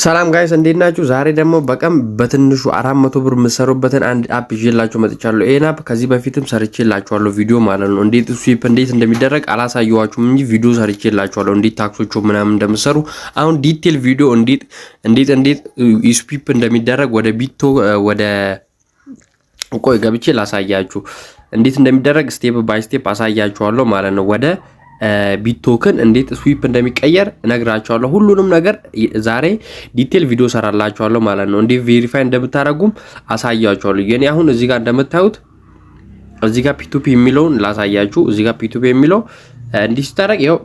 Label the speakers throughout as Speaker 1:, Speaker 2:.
Speaker 1: ሰላም ጋይስ እንዴት ናችሁ? ዛሬ ደግሞ በቀን በትንሹ 400 ብር የምትሰሩበትን አንድ አፕ ይዤላችሁ መጥቻለሁ። ይሄን አፕ ከዚህ በፊትም ሰርቼላችኋለሁ ቪዲዮ ማለት ነው። እንዴት ስዊፕ እንዴት እንደሚደረግ አላሳየኋችሁም እንጂ ቪዲዮ ሰርቼላችኋለሁ። እንዴት ታክሶቹ ምናምን እንደምትሰሩ አሁን ዲቴል ቪዲዮ እንዴት ስዊፕ እንደሚደረግ ወደ ቢቶ ወደ ቆይ ገብቼ ላሳያችሁ። እንዴት እንደሚደረግ ስቴፕ ባይ ስቴፕ አሳያችኋለሁ ማለት ነው። ወደ ቢቶክን እንዴት ስዊፕ እንደሚቀየር እነግራችኋለሁ። ሁሉንም ነገር ዛሬ ዲቴል ቪዲዮ ሰራላችኋለሁ ማለት ነው። እንዴት ቬሪፋይ እንደምታደርጉም አሳያችኋለሁ። የኔ አሁን እዚህ ጋር እንደምታዩት እዚህ ጋር ፒቱፒ የሚለውን ላሳያችሁ። እዚህ ጋር ፒቱፒ የሚለው እንዲህ ሲታረቅ ያው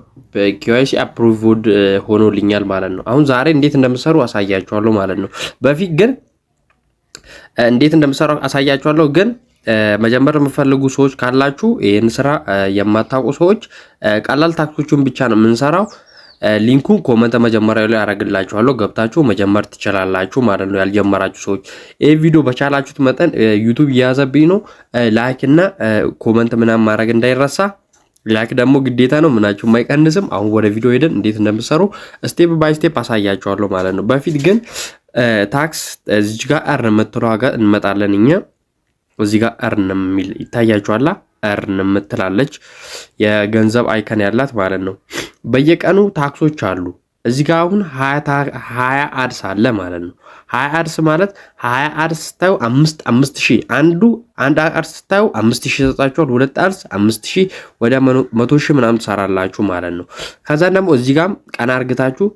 Speaker 1: ኬዋይሲ አፕሩቭድ ሆኖልኛል ማለት ነው። አሁን ዛሬ እንዴት እንደምሰሩ አሳያችኋለሁ ማለት ነው። በፊት ግን እንዴት እንደምሰሩ አሳያችኋለሁ ግን መጀመር የምፈልጉ ሰዎች ካላችሁ ይሄን ስራ የማታውቁ ሰዎች ቀላል ታክሶቹን ብቻ ነው የምንሰራው። ሊንኩን ኮመንት መጀመሪያው ላይ አረግላችኋለሁ ገብታችሁ መጀመር ትችላላችሁ ማለት ነው። ያልጀመራችሁ ሰዎች ይሄ ቪዲዮ በቻላችሁት መጠን ዩቲዩብ እያያዘብኝ ነው። ላይክ እና ኮመንት ምናምን ማድረግ እንዳይረሳ። ላይክ ደግሞ ግዴታ ነው፣ ምናችሁ የማይቀንስም። አሁን ወደ ቪዲዮ ሄደን እንዴት እንደምሰሩ ስቴፕ ባይ ስቴፕ አሳያችኋለሁ ማለት ነው። በፊት ግን ታክስ እዚህ ጋር አርን የምትለው ጋር እንመጣለን እኛ እዚህ ጋር እርን የሚል ይታያችኋል። እርን የምትላለች የገንዘብ አይከን ያላት ማለት ነው። በየቀኑ ታክሶች አሉ። እዚህ ጋር አሁን 20 አድስ አለ ማለት ነው። 20 አድስ ማለት 20 አድስ ስታዩ 5000 አንድ አድስ ስታዩ 5000 ይሰጣችኋል። ሁለት አድስ 5000 ወደ 100000 ምናምን ትሰራላችሁ ማለት ነው። ከዛ ደግሞ እዚህ ጋርም ቀና አርግታችሁ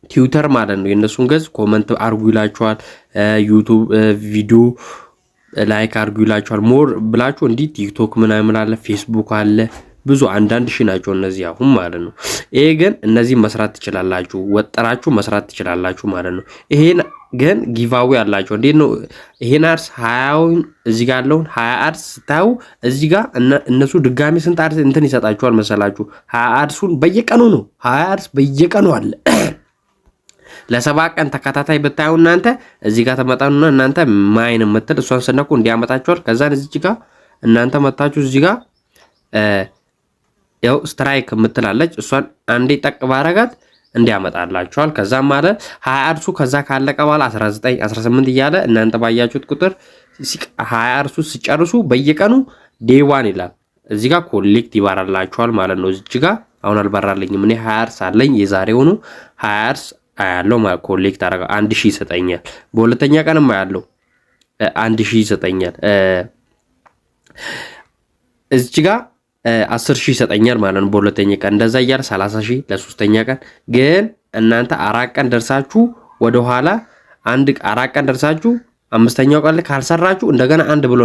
Speaker 1: ቲዩተር ማለት ነው የነሱን ገጽ ኮመንት አርጉ ይላችኋል። ዩቲዩብ ቪዲዮ ላይክ አርጉ ይላችኋል። ሞር ብላችሁ እንዲህ ቲክቶክ ምናምን አለ፣ ፌስቡክ አለ፣ ብዙ አንዳንድ ሺህ ናቸው እነዚህ አሁን ማለት ነው። ይሄ ግን እነዚህ መስራት ትችላላችሁ፣ ወጠራችሁ መስራት ትችላላችሁ ማለት ነው። ይሄን ግን ጊቫዌ አላቸው። እንዴት ነው ይሄን አርስ 20 እዚህ ጋር ያለውን 20 አርስ ስታዩ እዚህ ጋር እነሱ ድጋሚ ስንት አርስ እንትን ይሰጣችኋል መሰላችሁ? 20 አርሱን በየቀኑ ነው። 20 አርስ በየቀኑ አለ። ለሰባት ቀን ተከታታይ ብታዩ እናንተ እዚህ ጋር ተመጣኑና እናንተ ማይን የምትል እሷን ስነኩ እንዲያመጣችኋል። ከዛን እዚህ ጋር እናንተ መታችሁ እዚህ ጋር ያው ስትራይክ የምትላለች እሷን አንዴ ጠቅ ባረጋት እንዲያመጣላችኋል። ከዛም ማለት 20 አርሱ ከዛ ካለቀ በኋላ 19 18 እያለ እናንተ ባያችሁት ቁጥር 20 አርሱ ሲጨርሱ በየቀኑ ዴይ 1 ይላል። እዚህ ጋር ኮሌክት ይባራላችኋል ማለት ነው። እዚህ ጋር አሁን አልበራልኝም እኔ 20 አርስ አለኝ የዛሬው ነው 20 አርስ ያለው ማለት ኮሌክት አረጋ 1000 ይሰጠኛል። በሁለተኛ ቀንም ያለው 1000 ይሰጠኛል። እዚህ ጋር 10000 ይሰጠኛል ማለት ነው በሁለተኛ ቀን። እንደዛ እያለ 30000 ለሶስተኛ ቀን። ግን እናንተ 4 ቀን ደርሳችሁ ወደ ኋላ 4 ቀን ደርሳችሁ አምስተኛው ቀን ላይ ካልሰራችሁ እንደገና አንድ ብሎ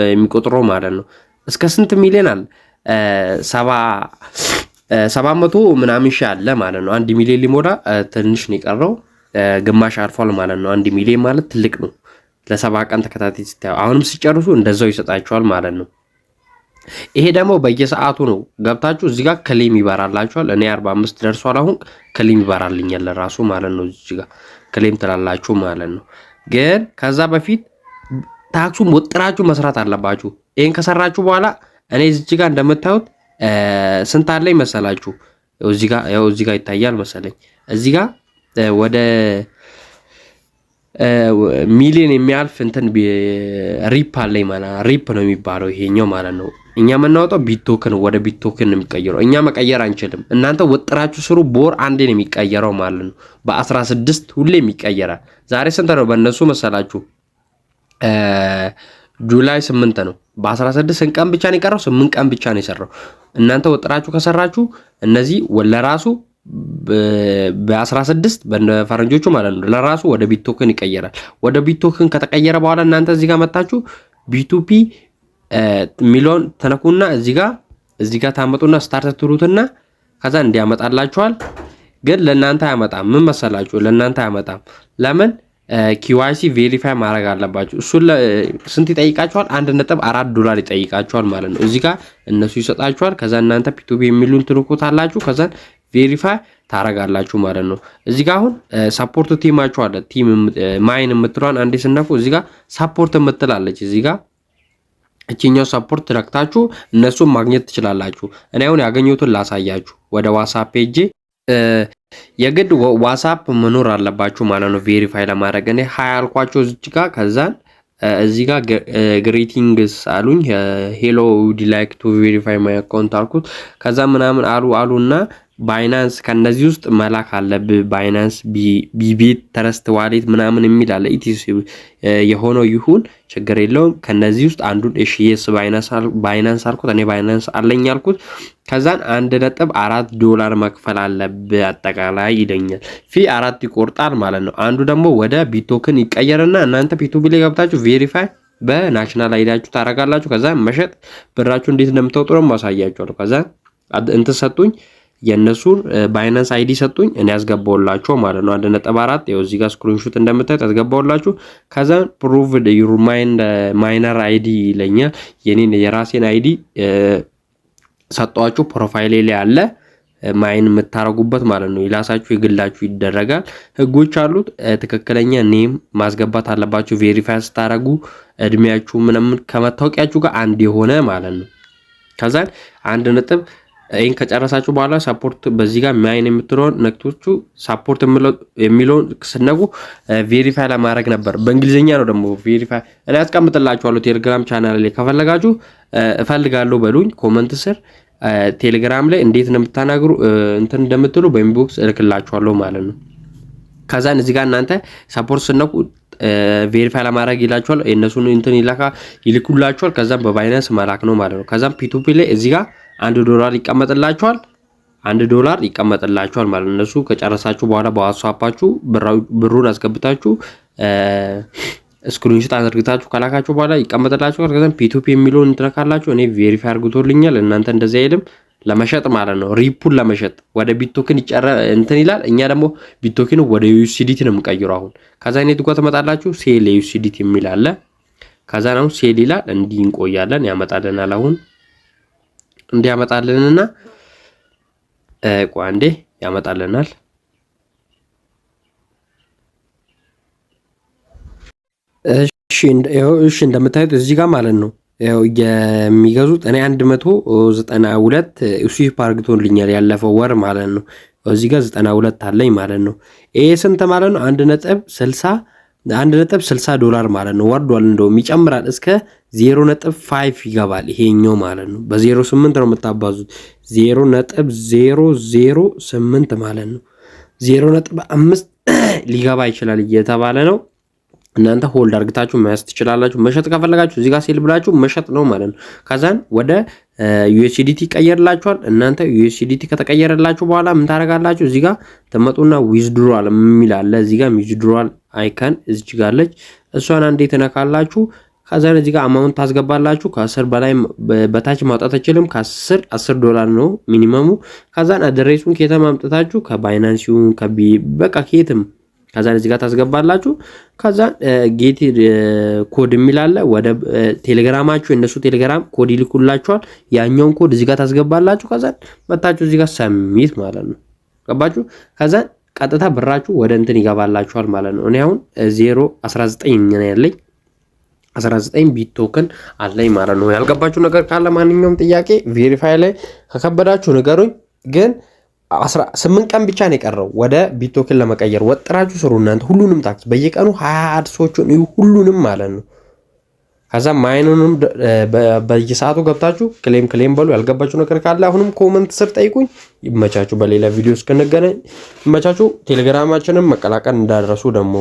Speaker 1: የሚቆጥረው ማለት ነው። እስከ ስንት ሚሊዮን አለ 700 ምናምን ሺህ አለ ማለት ነው። 1 ሚሊዮን ሊሞላ ትንሽ ነው የቀረው፣ ግማሽ አልፏል ማለት ነው። 1 ሚሊዮን ማለት ትልቅ ነው። ለሰባት ቀን ተከታታይ ስታዩ አሁንም ሲጨርሱ እንደዛው ይሰጣችኋል ማለት ነው። ይሄ ደግሞ በየሰዓቱ ነው። ገብታችሁ እዚህ ጋር ክሌም ይባራላችኋል። እኔ 45 ደርሷል። አሁን ክሌም ይባራልኛል ለራሱ ማለት ነው። እዚህ ጋር ክሌም ትላላችሁ ማለት ነው። ግን ከዛ በፊት ታክሱን ወጥራችሁ መስራት አለባችሁ። ይሄን ከሰራችሁ በኋላ እኔ እዚህ ጋር እንደምታዩት ስንት አለኝ መሰላችሁ? እዚህ ጋር ይታያል መሰለኝ። እዚህ ጋር ወደ ሚሊዮን የሚያልፍ እንትን ሪፕ አለኝ ማለት ሪፕ ነው የሚባለው ይሄኛው ማለት ነው። እኛ የምናወጣው ቢቶክን ወደ ቢቶክን ነው የሚቀየረው። እኛ መቀየር አንችልም። እናንተ ወጥራችሁ ስሩ። በወር አንዴ ነው የሚቀየረው ማለት ነው። በ16 ሁሌም ይቀየራል። ዛሬ ስንት ነው በእነሱ መሰላችሁ? ጁላይ 8 ነው። በ16 ቀን ብቻ ነው የቀረው። 8 ቀን ብቻ ነው የሰራው። እናንተ ወጥራችሁ ከሰራችሁ እነዚህ ለራሱ በ16 በፈረንጆቹ ማለት ነው ለራሱ ወደ ቢቶክን ይቀየራል። ወደ ቢቶክን ከተቀየረ በኋላ እናንተ እዚህ ጋር መጣችሁ ቢቱፒ ሚሊዮን ተነኩና እዚህ ጋር ታመጡና ስታርት ትሩትና ከዛ እንዲያመጣላችኋል። ግን ለእናንተ አያመጣም። ምን መሰላችሁ? ለእናንተ አያመጣም። ለምን? ኪዋይሲ ቬሪፋይ ማድረግ አለባችሁ። እሱ ስንት ይጠይቃችኋል? $1.4 ይጠይቃችኋል ማለት ነው። እዚህ ጋር እነሱ ይሰጣችኋል። ከዛ እናንተ ፒቱፒ የሚሉን ትልኩታላችሁ። ከዛ ቬሪፋይ ታረጋላችሁ ማለት ነው። እዚህ ጋር አሁን ሰፖርት ቲማችሁ አለ። ቲም ማይን የምትሏን አንዴ ስነኩ እዚህ ጋር ሰፖርት የምትላለች እዚህ ጋር እቺኛው ሰፖርት ረክታችሁ እነሱን ማግኘት ትችላላችሁ። እኔ አሁን ያገኘሁትን ላሳያችሁ። ወደ ዋትስአፕ ፔጅ የግድ ዋትስአፕ መኖር አለባችሁ ማለት ነው ቬሪፋይ ለማድረግ። እኔ ሀይ አልኳቸው እዚህ ጋር ከዛን እዚህ ጋር ግሬቲንግስ አሉኝ። ሄሎ ዊድ ላይክ ቱ ቬሪፋይ ማይ አካውንት አልኩት። ከዛ ምናምን አሉና ባይናንስ ከነዚህ ውስጥ መላክ አለብህ። ባይናንስ ቢቤት ተረስት ዋሌት ምናምን የሚል አለ። ኢቲስ የሆነው ይሁን ችግር የለውም። ከነዚህ ውስጥ አንዱን እሺ የስ ባይናንስ አልኩት። እኔ ባይናንስ አለኝ አልኩት። ከዛን $1.4 መክፈል አለብህ አጠቃላይ ይለኛል። ፊ 4 ይቆርጣል ማለት ነው። አንዱ ደግሞ ወደ ቢቶክን ይቀየርና እናንተ ፒቱቢ ላይ ገብታችሁ ቬሪፋይ በናሽናል አይዳችሁ ታረጋላችሁ። ከዛ መሸጥ ብራችሁ እንዴት እንደምታወጡ ነው ማሳያችኋለሁ። ከዛ እንትን ሰጡኝ የነሱን ባይናንስ አይዲ ሰጡኝ። እኔ ያስገባውላችሁ ማለት ነው 1.4 ይኸው እዚህ ጋር ስክሪንሾት እንደምታዩት ያስገባውላችሁ። ከዛ ፕሩቭድ ዩር ማይነር አይዲ ይለኛል። የኔን የራሴን አይዲ ሰጧችሁ። ፕሮፋይሌ ላይ አለ ማይን የምታረጉበት ማለት ነው። ይላሳችሁ የግላችሁ ይደረጋል። ህጎች አሉት። ትክክለኛ ኔም ማስገባት አለባችሁ ቬሪፋይ ስታረጉ። እድሜያችሁ ምናምን ከመታወቂያችሁ ጋር አንድ የሆነ ማለት ነው። ከዛ 1 ይሄን ከጨረሳችሁ በኋላ ሳፖርት በዚህ ጋር ማይን የምትለውን ነክቶቹ ሳፖርት የሚለውን ስነጉ ቬሪፋይ ለማድረግ ነበር። በእንግሊዝኛ ነው ደግሞ ቬሪፋይ። እኔ አስቀምጥላችኋለሁ ቴሌግራም ቻናል ላይ ከፈለጋችሁ እፈልጋለሁ በሉኝ ኮመንት ስር። ቴሌግራም ላይ እንዴት እንደምታናግሩ እንትን እንደምትሉ በኢንቦክስ እልክላችኋለሁ ማለት ነው። ከዛን እዚህ ጋር እናንተ ሳፖርት ስነቁ ቬሪፋይ ለማድረግ ይላችኋል። የእነሱን እንትን ይልኩላችኋል። ከዛም በባይናንስ መላክ ነው ማለት ነው። ከዛም ፒቱፒ ላይ እዚህ ጋር $1 ይቀመጥላችኋል። $1 ይቀመጥላችኋል ማለት ነው። እነሱ ከጨረሳችሁ በኋላ በዋትስአፓችሁ ብሩን አስገብታችሁ ስክሪንሾት አድርጋችሁ ከላካችሁ በኋላ ይቀመጥላችኋል። ከዛም ፒቱፒ የሚለውን እንትነካላችሁ። እኔ ቬሪፋይ አድርጎልኛል። እናንተ እንደዚህ አይልም ለመሸጥ ማለት ነው። ሪፑን ለመሸጥ ወደ ቢቶክን እንትን ይላል። እኛ ደግሞ ቢቶክን ወደ ዩኤስዲቲ ነው የምንቀይረው አሁን። ከዛ እኔ ትጓ ተመጣላችሁ ሴል ዩኤስዲቲ የሚል አለ። ከዛ ነው ሴል ይላል። እንዲህ እንቆያለን። ያመጣልናል። አሁን እንዲህ ያመጣልንና ቋንዴ ያመጣልናል። እሺ እንደምታዩት እዚህ ጋር ማለት ነው ያው የሚገዙት እኔ 192 ስዊፕ አርግቶልኛል ያለፈው ወር ማለት ነው። እዚህ ጋር 92 አለኝ ማለት ነው። ይሄ ስንት ማለት ነው? $1.60 ማለት ነው። ወርዷል፣ እንደውም ይጨምራል እስከ 0.5 ይገባል ይሄኛው ማለት ነው። በ08 ነው የምታባዙት 0.008 ማለት ነው። 0.5 ሊገባ ይችላል እየተባለ ነው። እናንተ ሆልድ አርግታችሁ መያዝ ትችላላችሁ። መሸጥ ከፈለጋችሁ እዚህ ጋር ሴል ብላችሁ መሸጥ ነው ማለት ነው። ከዛን ወደ ዩኤስዲቲ ይቀየርላችኋል። እናንተ ዩኤስዲቲ ከተቀየረላችሁ በኋላ ምን ታረጋላችሁ? እዚህ ጋር ተመጡና ዊዝድሮዋል የሚል አለ። እዚህ ጋር ዊዝድሮዋል አይካን እዚህ ጋር አለች። እሷን አንዴ ተነካላችሁ። ከዛን እዚህ ጋር አማውንት ታስገባላችሁ። ከ10 በላይ በታች ማውጣት አይችልም። $10 ነው ሚኒመሙ። ከዛን አድሬሱን ከየትም አምጥታችሁ ከባይናንስ ይሁን በቃ ከየትም ከዛን እዚህ ጋር ታስገባላችሁ። ከዛን ጌት ኮድ የሚላለ ወደ ቴሌግራማችሁ የነሱ ቴሌግራም ኮድ ይልኩላችኋል። ያኛውን ኮድ እዚህ ጋር ታስገባላችሁ። ከዛን መታችሁ እዚህ ጋር ሰሚት ማለት ነው። ገባችሁ? ከዛን ቀጥታ ብራችሁ ወደ እንትን ይገባላችኋል ማለት ነው። እኔ አሁን 0.19 ነው ያለኝ 19 ቢቶክን አለኝ ማለት ነው። ያልገባችሁ ነገር ካለ ማንኛውም ጥያቄ ቬሪፋይ ላይ ከከበዳችሁ ንገሩኝ። ግን 18 ቀን ብቻ ነው የቀረው ወደ ቢቶክን ለመቀየር። ወጥራችሁ ስሩ እናንተ ሁሉንም ታክስ በየቀኑ 20 አድሶቹን ሁሉንም ማለት ነው። ከዛ ማይኑንም በየሰዓቱ ገብታችሁ ክሌም በሉ። ያልገባችሁ ነገር ካለ አሁንም ኮመንት ስር ጠይቁኝ። ይመቻችሁ። በሌላ ቪዲዮ እስክንገናኝ ይመቻችሁ። ቴሌግራማችንን መቀላቀል እንዳደረሱ ደግሞ